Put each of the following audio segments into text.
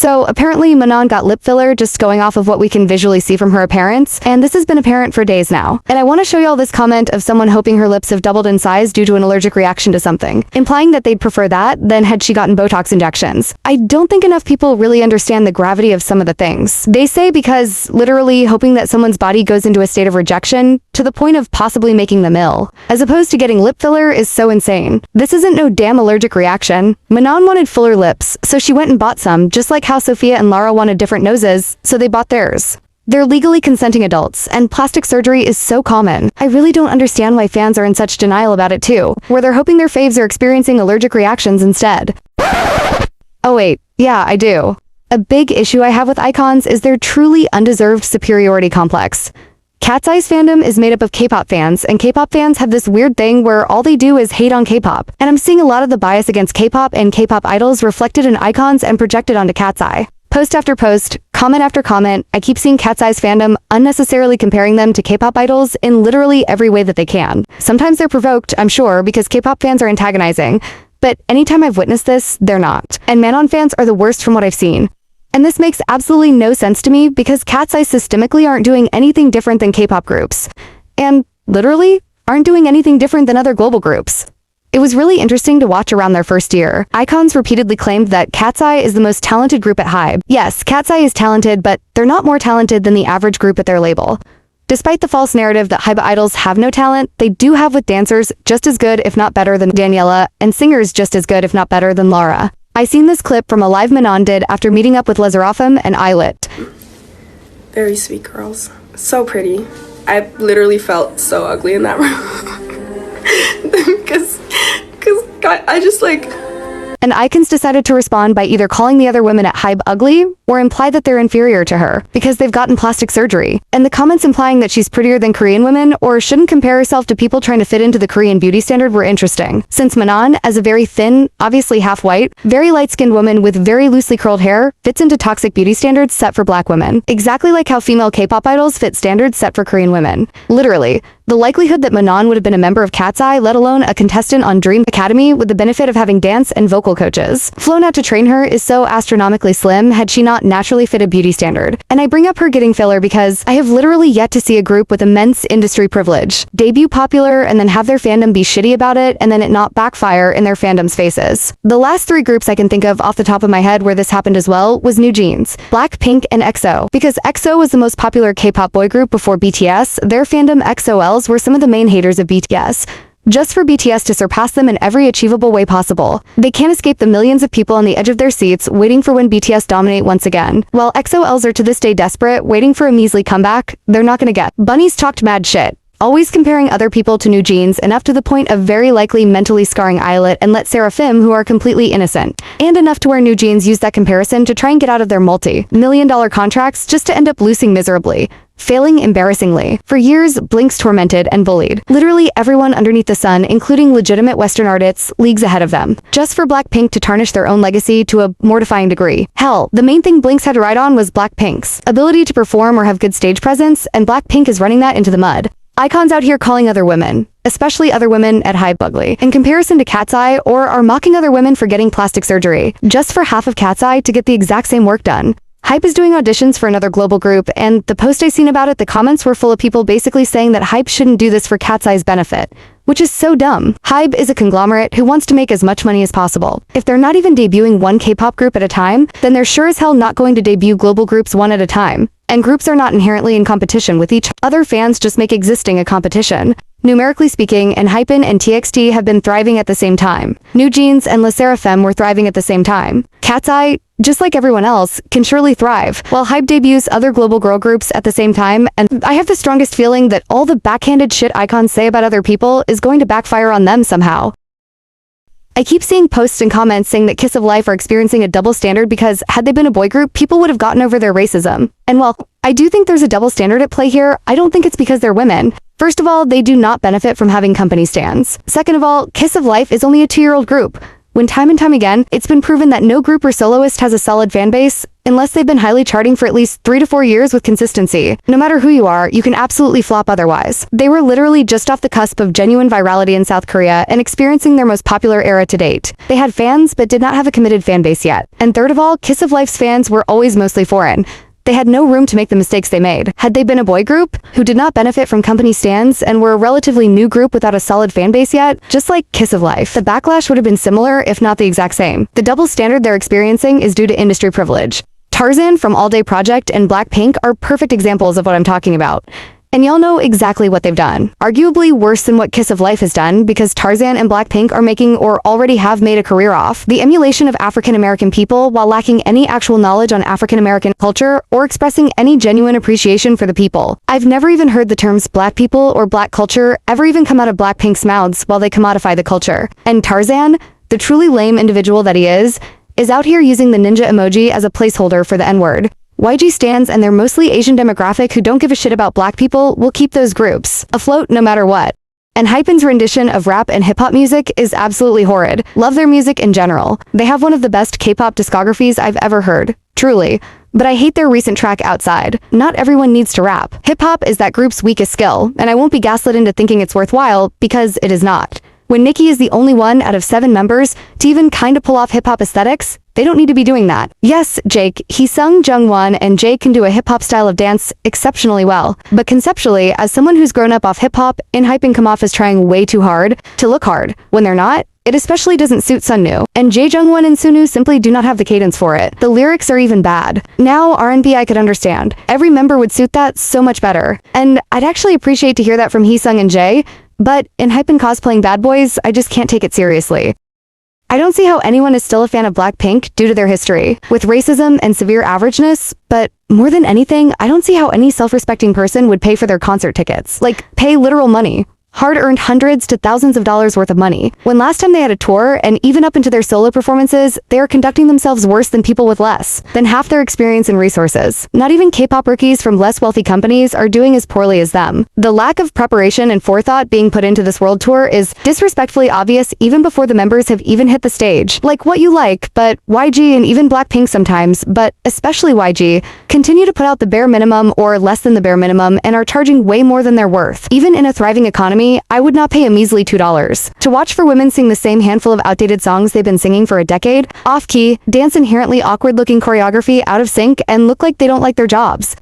So apparently Manon got lip filler just going off of what we can visually see from her appearance, and this has been apparent for days now. And I want to show y'all this comment of someone hoping her lips have doubled in size due to an allergic reaction to something, implying that they'd prefer that than had she gotten Botox injections. I don't think enough people really understand the gravity of some of the things. They say because literally hoping that someone's body goes into a state of rejection to the point of possibly making them ill, as opposed to getting lip filler, is so insane. This isn't no damn allergic reaction. Manon wanted fuller lips, so she went and bought some, just like how Sophia and Lara wanted different noses, so they bought theirs. They're legally consenting adults, and plastic surgery is so common. I really don't understand why fans are in such denial about it too, where they're hoping their faves are experiencing allergic reactions instead. Oh wait, yeah, I do. A big issue I have with icons is their truly undeserved superiority complex. Cat's Eye's fandom is made up of K-pop fans, and K-pop fans have this weird thing where all they do is hate on K-pop. And I'm seeing a lot of the bias against K-pop and K-pop idols reflected in icons and projected onto Cat's Eye. Post after post, comment after comment, I keep seeing Cat's Eye's fandom unnecessarily comparing them to K-pop idols in literally every way that they can. Sometimes they're provoked, I'm sure, because K-pop fans are antagonizing, but anytime I've witnessed this, they're not. And Manon fans are the worst from what I've seen. And this makes absolutely no sense to me because Cat's Eye systemically aren't doing anything different than K-pop groups. And, literally, aren't doing anything different than other global groups. It was really interesting to watch around their first year. Icons repeatedly claimed that Cat's Eye is the most talented group at Hybe. Yes, Cat's Eye is talented, but they're not more talented than the average group at their label. Despite the false narrative that Hybe idols have no talent, they do have with dancers just as good if not better than Daniela, and singers just as good if not better than Lara. I seen this clip from a live Manon did after meeting up with Les Seraphim and Eyelit. Very sweet girls. So pretty. I literally felt so ugly in that room. because I just like... And Icons decided to respond by either calling the other women at Hybe ugly or imply that they're inferior to her because they've gotten plastic surgery. And the comments implying that she's prettier than Korean women or shouldn't compare herself to people trying to fit into the Korean beauty standard were interesting. Since Manon, as a very thin, obviously half white, very light-skinned woman with very loosely curled hair, fits into toxic beauty standards set for black women. Exactly like how female K-pop idols fit standards set for Korean women. Literally. The likelihood that Manon would have been a member of Cat's Eye, let alone a contestant on Dream Academy with the benefit of having dance and vocal coaches flown out to train her is so astronomically slim had she not naturally fit a beauty standard. And I bring up her getting filler because I have literally yet to see a group with immense industry privilege debut popular and then have their fandom be shitty about it and then it not backfire in their fandom's faces. The last three groups I can think of off the top of my head where this happened as well was New Jeans, BlackPink, and EXO. Because EXO was the most popular K-pop boy group before BTS, their fandom XOL were some of the main haters of BTS. Just for BTS to surpass them in every achievable way possible. They can't escape the millions of people on the edge of their seats waiting for when BTS dominate once again. While XOLs are to this day desperate, waiting for a measly comeback, they're not gonna get. Bunnies talked mad shit, always comparing other people to New Jeans, enough to the point of very likely mentally scarring Eyelit and Les Seraphim, who are completely innocent. And enough to where New Jeans used that comparison to try and get out of their multi-million-dollar contracts just to end up losing miserably. Failing embarrassingly. For years, Blink's tormented and bullied. Literally everyone underneath the sun, including legitimate Western artists, leagues ahead of them. Just for BlackPink to tarnish their own legacy to a mortifying degree. Hell, the main thing Blink's had to ride on was BlackPink's ability to perform or have good stage presence, and BlackPink is running that into the mud. Icons out here calling other women, especially other women at Hybe ugly, in comparison to Cat's Eye, or are mocking other women for getting plastic surgery, just for half of Cat's Eye to get the exact same work done. Hybe is doing auditions for another global group, and the post I seen about it, the comments were full of people basically saying that Hybe shouldn't do this for Cat's Eye's benefit. Which is so dumb. Hybe is a conglomerate who wants to make as much money as possible. If they're not even debuting one K-pop group at a time, then they're sure as hell not going to debut global groups one at a time. And groups are not inherently in competition with each other. Fans just make existing a competition. Numerically speaking, Enhypen and TXT have been thriving at the same time. New Jeans and Les Seraphim were thriving at the same time. Cat's Eye, just like everyone else, can surely thrive, while Hybe debuts other global girl groups at the same time, and I have the strongest feeling that all the backhanded shit icons say about other people is going to backfire on them somehow. I keep seeing posts and comments saying that Kiss of Life are experiencing a double standard because had they been a boy group, people would have gotten over their racism. And while I do think there's a double standard at play here, I don't think it's because they're women. First of all, they do not benefit from having company stands. Second of all, Kiss of Life is only a 2-year-old group. when time and time again, it's been proven that no group or soloist has a solid fan base unless they've been highly charting for at least 3 to 4 years with consistency. No matter who you are, you can absolutely flop otherwise. They were literally just off the cusp of genuine virality in South Korea and experiencing their most popular era to date. They had fans, but did not have a committed fan base yet. And third of all, Kiss of Life's fans were always mostly foreign. They had no room to make the mistakes they made. Had they been a boy group, who did not benefit from company stands and were a relatively new group without a solid fan base yet, just like Kiss of Life, the backlash would have been similar, if not the exact same. The double standard they're experiencing is due to industry privilege. Tarzan from All Day Project and BlackPink are perfect examples of what I'm talking about. And y'all know exactly what they've done. Arguably worse than what Kiss of Life has done, because Tarzan and BlackPink are making or already have made a career off the emulation of African American people while lacking any actual knowledge on African American culture or expressing any genuine appreciation for the people. I've never even heard the terms black people or black culture ever even come out of BlackPink's mouths while they commodify the culture. And Tarzan, the truly lame individual that he is out here using the ninja emoji as a placeholder for the N-word. YG stans and their mostly Asian demographic who don't give a shit about black people will keep those groups afloat no matter what. Enhypen's rendition of rap and hip-hop music is absolutely horrid. Love their music in general. They have one of the best K-pop discographies I've ever heard. Truly. But I hate their recent track Outside. Not everyone needs to rap. Hip-hop is that group's weakest skill, and I won't be gaslit into thinking it's worthwhile, because it is not. When Nicki is the only one out of 7 members to even kinda pull off hip-hop aesthetics, they don't need to be doing that. Yes, Jake, Heesung, Jungwon, and Jake can do a hip-hop style of dance exceptionally well. But conceptually, as someone who's grown up off hip-hop, Enhypen come off as trying way too hard to look hard. When they're not, it especially doesn't suit Sunnu. And Jae Jungwon and Sunnu simply do not have the cadence for it. The lyrics are even bad. Now, R&B I could understand. Every member would suit that so much better. And I'd actually appreciate to hear that from Heesung and Jae, but Enhypen cosplaying bad boys, I just can't take it seriously. I don't see how anyone is still a fan of BlackPink due to their history, with racism and severe averageness, but more than anything, I don't see how any self-respecting person would pay for their concert tickets. Like, pay literal money. Hard-earned hundreds to thousands of dollars worth of money. When last time they had a tour, and even up into their solo performances, they are conducting themselves worse than people with less than half their experience and resources. Not even K-pop rookies from less wealthy companies are doing as poorly as them. The lack of preparation and forethought being put into this world tour is disrespectfully obvious even before the members have even hit the stage. Like What You Like, but YG and even BlackPink sometimes, but especially YG, continue to put out the bare minimum or less than the bare minimum and are charging way more than they're worth. Even in a thriving economy, I would not pay a measly $2 to watch for women sing the same handful of outdated songs they've been singing for a decade, off-key, dance inherently awkward-looking choreography out of sync, and look like they don't like their jobs.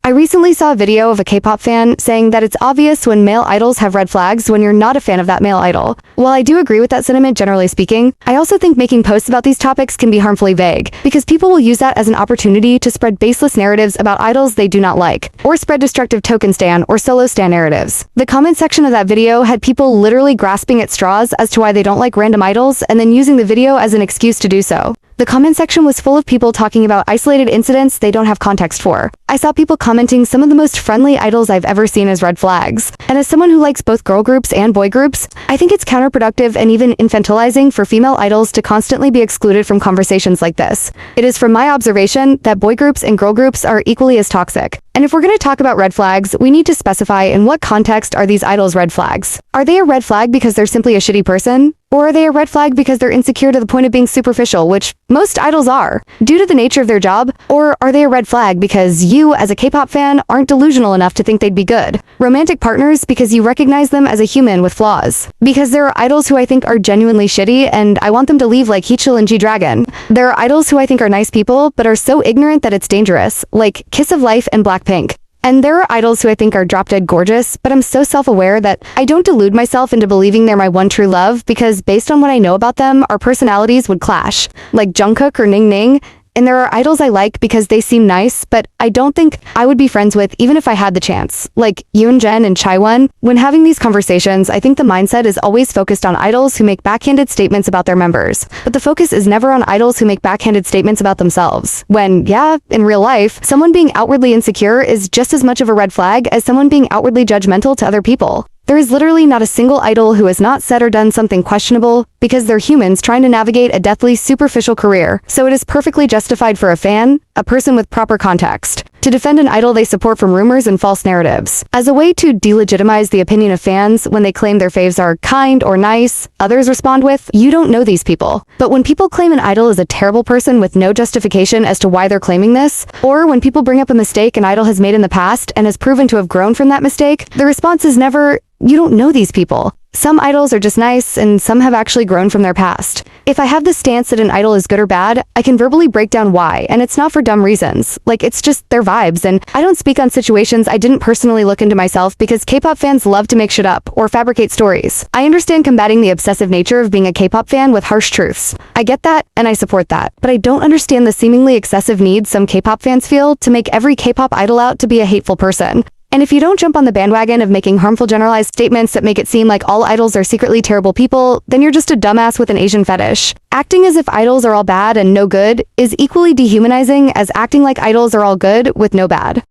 I recently saw a video of a K-pop fan saying that it's obvious when male idols have red flags when you're not a fan of that male idol. While I do agree with that sentiment generally speaking, I also think making posts about these topics can be harmfully vague, because people will use that as an opportunity to spread baseless narratives about idols they do not like, or spread destructive token stan or solo stan narratives. The comment section of that video had people literally grasping at straws as to why they don't like random idols and then using the video as an excuse to do so. The comment section was full of people talking about isolated incidents they don't have context for. I saw people commenting some of the most friendly idols I've ever seen as red flags. And as someone who likes both girl groups and boy groups, I think it's counterproductive and even infantilizing for female idols to constantly be excluded from conversations like this. It is from my observation that boy groups and girl groups are equally as toxic. And if we're going to talk about red flags, we need to specify in what context are these idols red flags. Are they a red flag because they're simply a shitty person? Or are they a red flag because they're insecure to the point of being superficial, which most idols are, due to the nature of their job? Or are they a red flag because you, as a K-pop fan, aren't delusional enough to think they'd be good? Romantic partners because you recognize them as a human with flaws. Because there are idols who I think are genuinely shitty, and I want them to leave like Heechul and G-Dragon. There are idols who I think are nice people, but are so ignorant that it's dangerous, like Kiss of Life and BlackPink. And there are idols who I think are drop-dead gorgeous, but I'm so self-aware that I don't delude myself into believing they're my one true love, because based on what I know about them, our personalities would clash, like Jungkook or Ning Ning. And there are idols I like because they seem nice, but I don't think I would be friends with even if I had the chance, like Yoonjin and Chaewon. When having these conversations, I think the mindset is always focused on idols who make backhanded statements about their members, but the focus is never on idols who make backhanded statements about themselves. When, yeah, in real life, someone being outwardly insecure is just as much of a red flag as someone being outwardly judgmental to other people. There is literally not a single idol who has not said or done something questionable because they're humans trying to navigate a deathly superficial career, so it is perfectly justified for a fan, a person with proper context. to defend an idol they support from rumors and false narratives. As a way to delegitimize the opinion of fans when they claim their faves are kind or nice, others respond with, "You don't know these people." But when people claim an idol is a terrible person with no justification as to why they're claiming this, or when people bring up a mistake an idol has made in the past and has proven to have grown from that mistake, the response is never, "You don't know these people." Some idols are just nice, and some have actually grown from their past. If I have the stance that an idol is good or bad, I can verbally break down why, and it's not for dumb reasons. Like, it's just their vibes, and I don't speak on situations I didn't personally look into myself because K-pop fans love to make shit up or fabricate stories. I understand combating the obsessive nature of being a K-pop fan with harsh truths. I get that, and I support that, but I don't understand the seemingly excessive need some K-pop fans feel to make every K-pop idol out to be a hateful person. And if you don't jump on the bandwagon of making harmful generalized statements that make it seem like all idols are secretly terrible people, then you're just a dumbass with an Asian fetish. Acting as if idols are all bad and no good is equally dehumanizing as acting like idols are all good with no bad.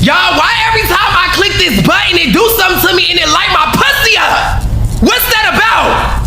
Y'all, why every time I click this button it do something to me and it light my pussy up? What's that about?